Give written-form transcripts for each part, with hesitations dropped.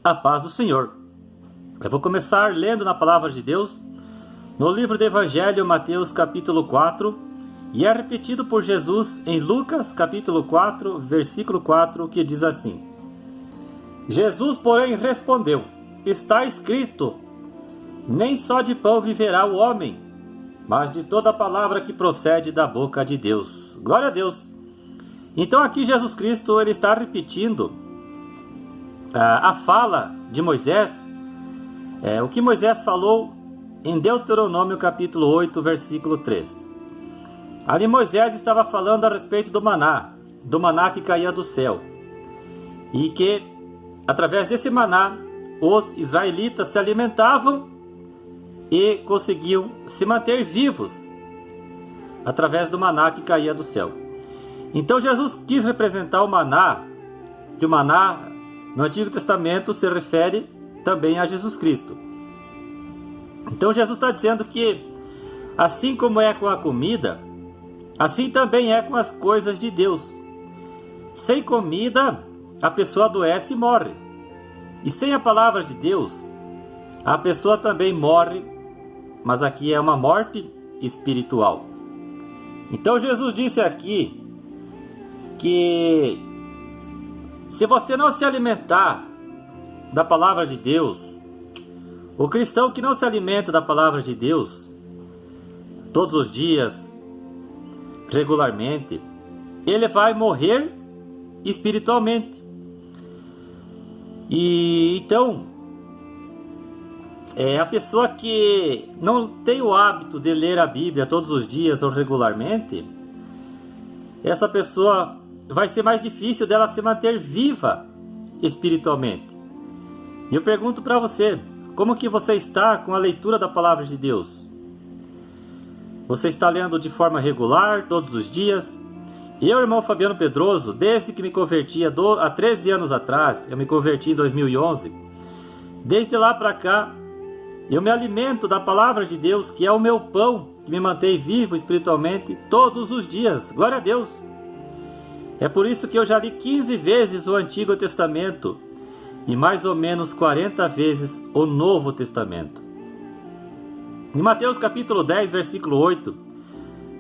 A paz do Senhor. Eu vou começar lendo na palavra de Deus, no livro do Evangelho, Mateus capítulo 4, e é repetido por Jesus em Lucas capítulo 4, versículo 4, que diz assim: Jesus, porém, respondeu: está escrito, nem só de pão viverá o homem, mas de toda palavra que procede da boca de Deus. Glória a Deus. Então aqui Jesus Cristo ele está repetindo a fala de Moisés, o que Moisés falou em Deuteronômio capítulo 8, versículo 3. Ali Moisés estava falando a respeito do maná que caía do céu, e que através desse maná os israelitas se alimentavam e conseguiam se manter vivos através do maná que caía do céu. Então Jesus quis representar o maná, que o maná no Antigo Testamento se refere também a Jesus Cristo. Então Jesus está dizendo que assim como é com a comida, assim também é com as coisas de Deus. Sem comida, a pessoa adoece e morre. E sem a palavra de Deus, a pessoa também morre, mas aqui é uma morte espiritual. Então Jesus disse aqui que se você não se alimentar da palavra de Deus, o cristão que não se alimenta da palavra de Deus todos os dias, regularmente, ele vai morrer espiritualmente. E então, a pessoa que não tem o hábito de ler a Bíblia todos os dias ou regularmente, essa pessoa vai ser mais difícil dela se manter viva espiritualmente. E eu pergunto para você, como que você está com a leitura da palavra de Deus? Você está lendo de forma regular, todos os dias? Eu, irmão Fabiano Pedroso, desde que me converti há 13 anos atrás, eu me converti em 2011, desde lá para cá, eu me alimento da palavra de Deus, que é o meu pão, que me mantém vivo espiritualmente todos os dias. Glória a Deus! É por isso que eu já li 15 vezes o Antigo Testamento e mais ou menos 40 vezes o Novo Testamento. Em Mateus capítulo 10, versículo 8,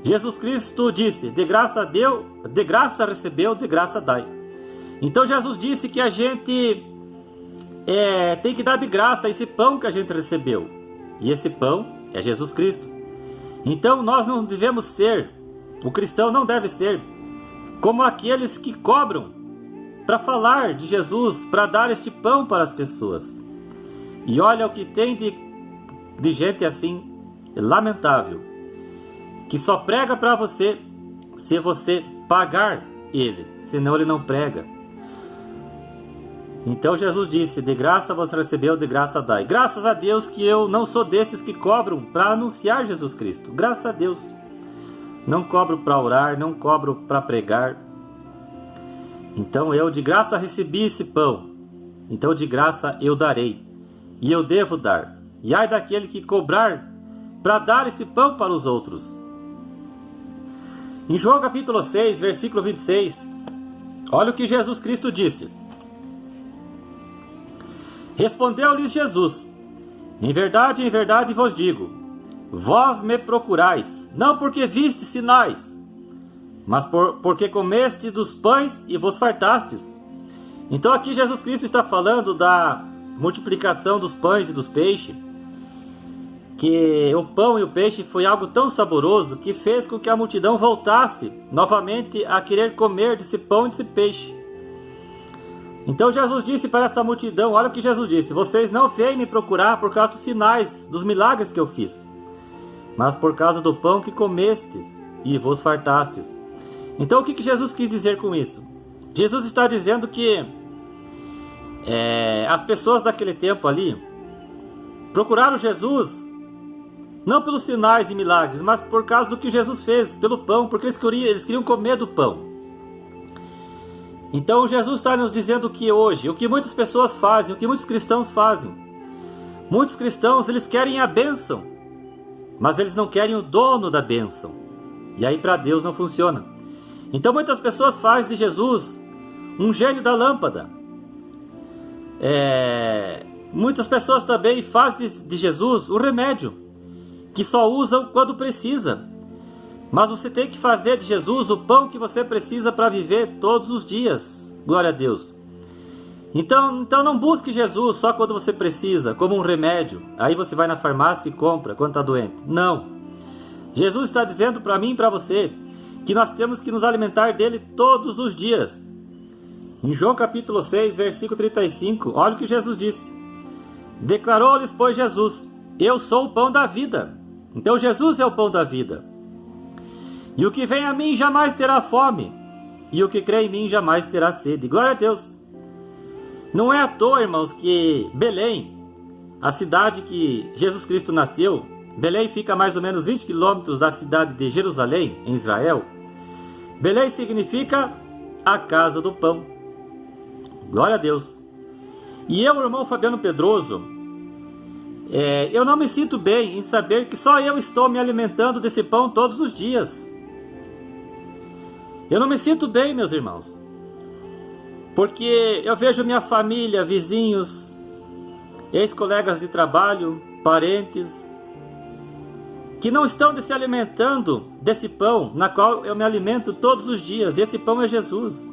Jesus Cristo disse: de graça deu, de graça recebeu, de graça dai. Então Jesus disse que a gente tem que dar de graça esse pão que a gente recebeu. E esse pão é Jesus Cristo. Então nós não devemos ser, o cristão não deve ser como aqueles que cobram para falar de Jesus, para dar este pão para as pessoas. E olha o que tem de gente assim, lamentável, que só prega para você se você pagar ele, senão ele não prega. Então Jesus disse: de graça você recebeu, de graça dai. Graças a Deus que eu não sou desses que cobram para anunciar Jesus Cristo. Graças a Deus. Não cobro para orar, não cobro para pregar. Então eu de graça recebi esse pão. Então de graça eu darei. E eu devo dar. E ai daquele que cobrar para dar esse pão para os outros. Em João capítulo 6, versículo 26, olha o que Jesus Cristo disse. Respondeu-lhes Jesus: em verdade vos digo, vós me procurais, não porque vistes sinais, mas porque comestes dos pães e vos fartastes. Então aqui Jesus Cristo está falando da multiplicação dos pães e dos peixes, que o pão e o peixe foi algo tão saboroso que fez com que a multidão voltasse novamente a querer comer desse pão e desse peixe. Então Jesus disse para essa multidão, olha o que Jesus disse: vocês não vêm me procurar por causa dos sinais, dos milagres que eu fiz, mas por causa do pão que comestes e vos fartastes. Então o que Jesus quis dizer com isso? Jesus está dizendo que as pessoas daquele tempo ali procuraram Jesus não pelos sinais e milagres, mas por causa do que Jesus fez, pelo pão, porque eles queriam comer do pão. Então Jesus está nos dizendo que hoje, o que muitas pessoas fazem, o que muitos cristãos fazem, muitos cristãos eles querem a bênção, mas eles não querem o dono da bênção. E aí para Deus não funciona. Então muitas pessoas fazem de Jesus um gênio da lâmpada. Muitas pessoas também fazem de Jesus o remédio, que só usam quando precisa. Mas você tem que fazer de Jesus o pão que você precisa para viver todos os dias. Glória a Deus. Então não busque Jesus só quando você precisa, como um remédio. Aí você vai na farmácia e compra quando está doente. Não. Jesus está dizendo para mim e para você que nós temos que nos alimentar dele todos os dias. Em João capítulo 6, versículo 35, olha o que Jesus disse. Declarou-lhes, pois, Jesus: eu sou o pão da vida. Então Jesus é o pão da vida. E o que vem a mim jamais terá fome, e o que crê em mim jamais terá sede. Glória a Deus. Não é à toa, irmãos, que Belém, a cidade que Jesus Cristo nasceu, Belém fica a mais ou menos 20 quilômetros da cidade de Jerusalém, em Israel. Belém significa a casa do pão. Glória a Deus. E eu, irmão Fabiano Pedroso, eu não me sinto bem em saber que só eu estou me alimentando desse pão todos os dias. Eu não me sinto bem, meus irmãos, porque eu vejo minha família, vizinhos, ex-colegas de trabalho, parentes, que não estão se alimentando desse pão, na qual eu me alimento todos os dias. Esse pão é Jesus.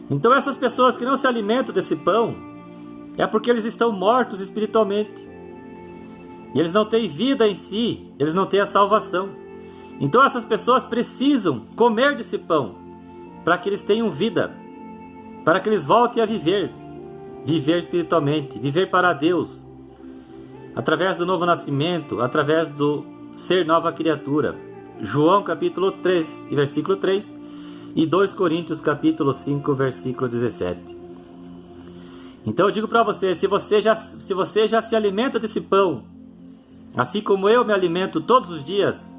Então essas pessoas que não se alimentam desse pão, é porque eles estão mortos espiritualmente. E eles não têm vida em si, eles não têm a salvação. Então essas pessoas precisam comer desse pão, para que eles tenham vida, para que eles voltem a viver espiritualmente, viver para Deus, através do novo nascimento, através do ser nova criatura. João capítulo 3, versículo 3, e 2 Coríntios capítulo 5, versículo 17. Então eu digo para você, se você já se alimenta desse pão, assim como eu me alimento todos os dias,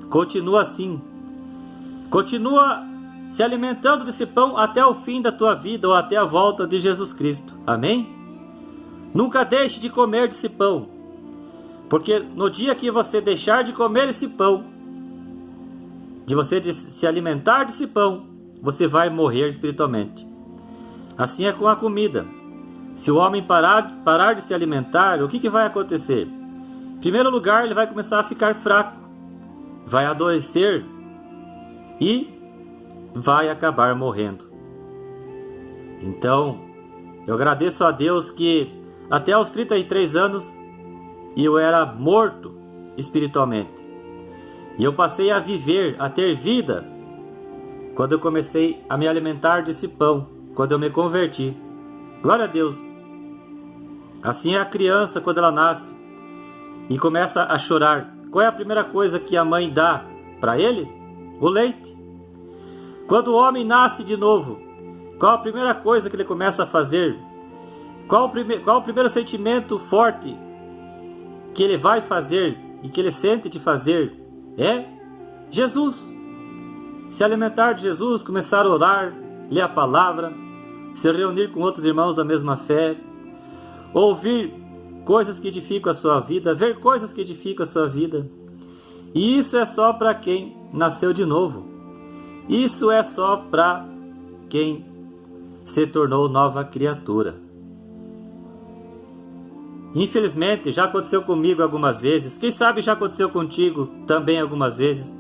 continua assim. Continua se alimentando desse pão até o fim da tua vida ou até a volta de Jesus Cristo. Amém? Nunca deixe de comer desse pão, porque no dia que você deixar de comer esse pão, de você se alimentar desse pão, você vai morrer espiritualmente. Assim é com a comida. Se o homem parar de se alimentar, o que vai acontecer? Em primeiro lugar, ele vai começar a ficar fraco, vai adoecer e vai acabar morrendo. Então, eu agradeço a Deus que até os 33 anos eu era morto espiritualmente. E eu passei a viver, a ter vida, quando eu comecei a me alimentar desse pão, quando eu me converti. Glória a Deus. Assim é a criança quando ela nasce e começa a chorar. Qual é a primeira coisa que a mãe dá para ele? O leite. Quando o homem nasce de novo, qual a primeira coisa que ele começa a fazer? Qual o primeiro sentimento forte que ele vai fazer e que ele sente de fazer? É Jesus. Se alimentar de Jesus, começar a orar, ler a palavra, se reunir com outros irmãos da mesma fé, ouvir coisas que edificam a sua vida, ver coisas que edificam a sua vida. E isso é só para quem nasceu de novo. Isso é só para quem se tornou nova criatura. Infelizmente, já aconteceu comigo algumas vezes, quem sabe já aconteceu contigo também algumas vezes,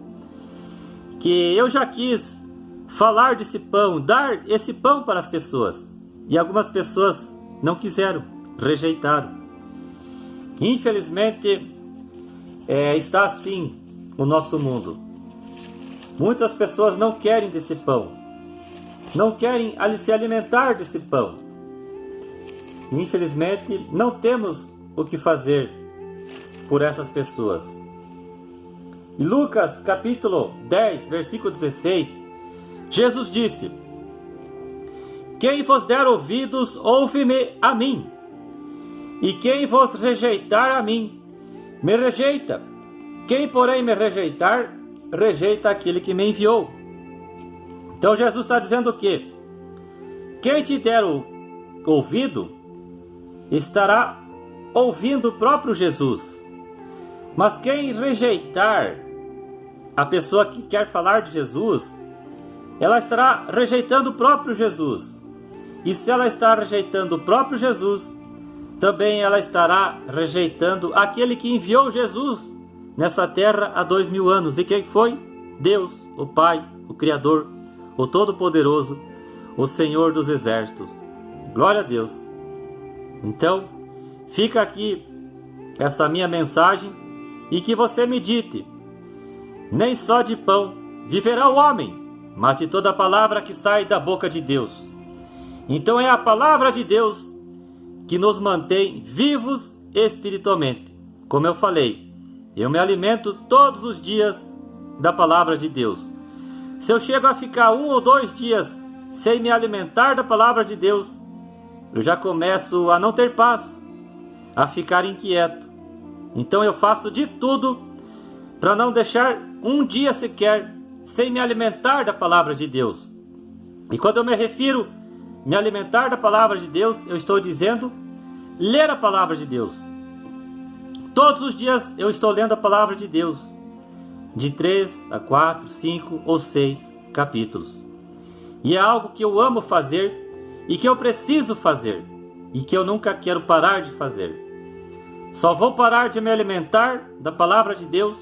que eu já quis falar desse pão, dar esse pão para as pessoas, e algumas pessoas não quiseram, rejeitaram. Infelizmente, está assim o nosso mundo. Muitas pessoas não querem desse pão, não querem se alimentar desse pão. Infelizmente, não temos o que fazer por essas pessoas. Em Lucas capítulo 10, versículo 16, Jesus disse: quem vos der ouvidos, ouve-me a mim. E quem vos rejeitar a mim, me rejeita. Quem, porém, me rejeitar, rejeita aquele que me enviou. Então Jesus está dizendo o quê? Quem te der o ouvido, estará ouvindo o próprio Jesus. Mas quem rejeitar a pessoa que quer falar de Jesus, ela estará rejeitando o próprio Jesus. E se ela está rejeitando o próprio Jesus, também ela estará rejeitando aquele que enviou Jesus nessa terra há 2000 anos. E quem foi? Deus, o Pai, o Criador, o Todo-Poderoso, o Senhor dos Exércitos. Glória a Deus. Então, fica aqui essa minha mensagem e que você medite. Nem só de pão viverá o homem, mas de toda palavra que sai da boca de Deus. Então é a palavra de Deus que nos mantém vivos espiritualmente. Como eu falei, eu me alimento todos os dias da palavra de Deus. Se eu chego a ficar 1 ou 2 dias sem me alimentar da palavra de Deus, eu já começo a não ter paz, a ficar inquieto. Então eu faço de tudo para não deixar um dia sequer sem me alimentar da palavra de Deus. E quando eu me refiro me alimentar da palavra de Deus, eu estou dizendo ler a palavra de Deus. Todos os dias eu estou lendo a palavra de Deus, de 3 a 4, 5 ou 6 capítulos. E é algo que eu amo fazer e que eu preciso fazer e que eu nunca quero parar de fazer. Só vou parar de me alimentar da palavra de Deus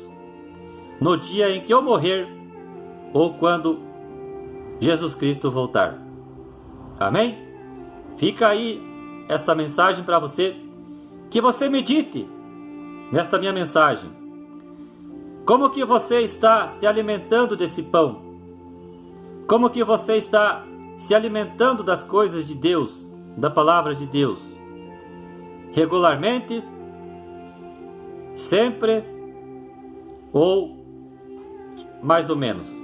no dia em que eu morrer ou quando Jesus Cristo voltar. Amém? Fica aí esta mensagem para você, que você medite nesta minha mensagem. Como que você está se alimentando desse pão? Como que você está se alimentando das coisas de Deus, da palavra de Deus? Regularmente? Sempre? Ou mais ou menos?